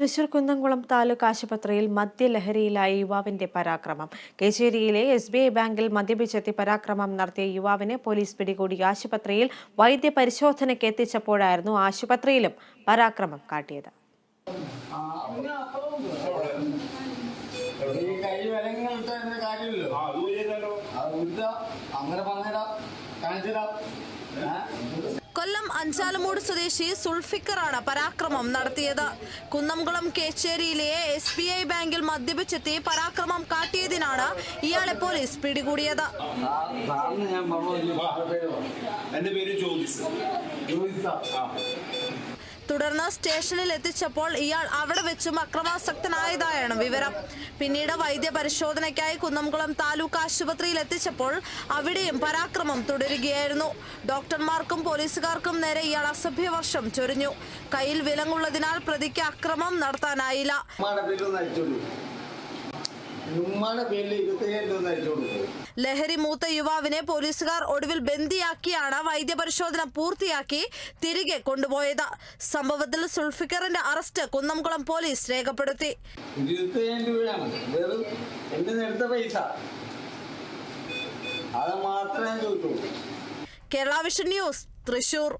തൃശൂർ കുന്നംകുളം താലൂക്ക് ആശുപത്രിയിൽ മദ്യലഹരിയിലായ യുവാവിന്റെ പരാക്രമം. കേച്ചേരിയിലെ SBI ബാങ്കിൽ മദ്യപിച്ചെത്തി പരാക്രമം നടത്തിയ യുവാവിനെ പോലീസ് പിടികൂടി. ആശുപത്രിയിൽ വൈദ്യപരിശോധനയ്ക്ക് എത്തിച്ചപ്പോഴായിരുന്നു ആശുപത്രിയിലും പരാക്രമം കാട്ടിയത്. കൊല്ലം അഞ്ചാലമൂട് സ്വദേശി സുൾഫിക്കറാണ് പരാക്രമം നടത്തിയത്. കുന്നംകുളം കേച്ചേരിയിലെ SBI ബാങ്കിൽ മദ്യപിച്ചെത്തി പരാക്രമം കാട്ടിയതിനാണ് ഇയാളെ പോലീസ് പിടികൂടിയത്. തുടർന്ന് സ്റ്റേഷനിൽ എത്തിച്ചപ്പോൾ ഇയാൾ അവിടെ വെച്ചും അക്രമാസക്തനായതായാണ് വിവരം. പിന്നീട് വൈദ്യപരിശോധനയ്ക്കായി കുന്നംകുളം താലൂക്ക് ആശുപത്രിയിൽ എത്തിച്ചപ്പോൾ അവിടെയും പരാക്രമം തുടരുകയായിരുന്നു. ഡോക്ടർമാർക്കും പോലീസുകാർക്കും നേരെ ഇയാൾ അസഭ്യവർഷം ചൊരിഞ്ഞു. കയ്യിൽ വിലങ്ങുള്ളതിനാൽ പ്രതിക്ക് അക്രമം നടത്താനായില്ല. ലഹരി മൂത്ത യുവാവിനെ പോലീസുകാർ ഒടുവിൽ ബന്ദിയാക്കിയാണ് വൈദ്യപരിശോധന പൂർത്തിയാക്കി തിരികെ കൊണ്ടുപോയത്. സംഭവത്തിൽ സുൾഫിക്കറിന്റെ അറസ്റ്റ് കുന്നംകുളം പോലീസ് രേഖപ്പെടുത്തി. Kerala vision news, Thrissur.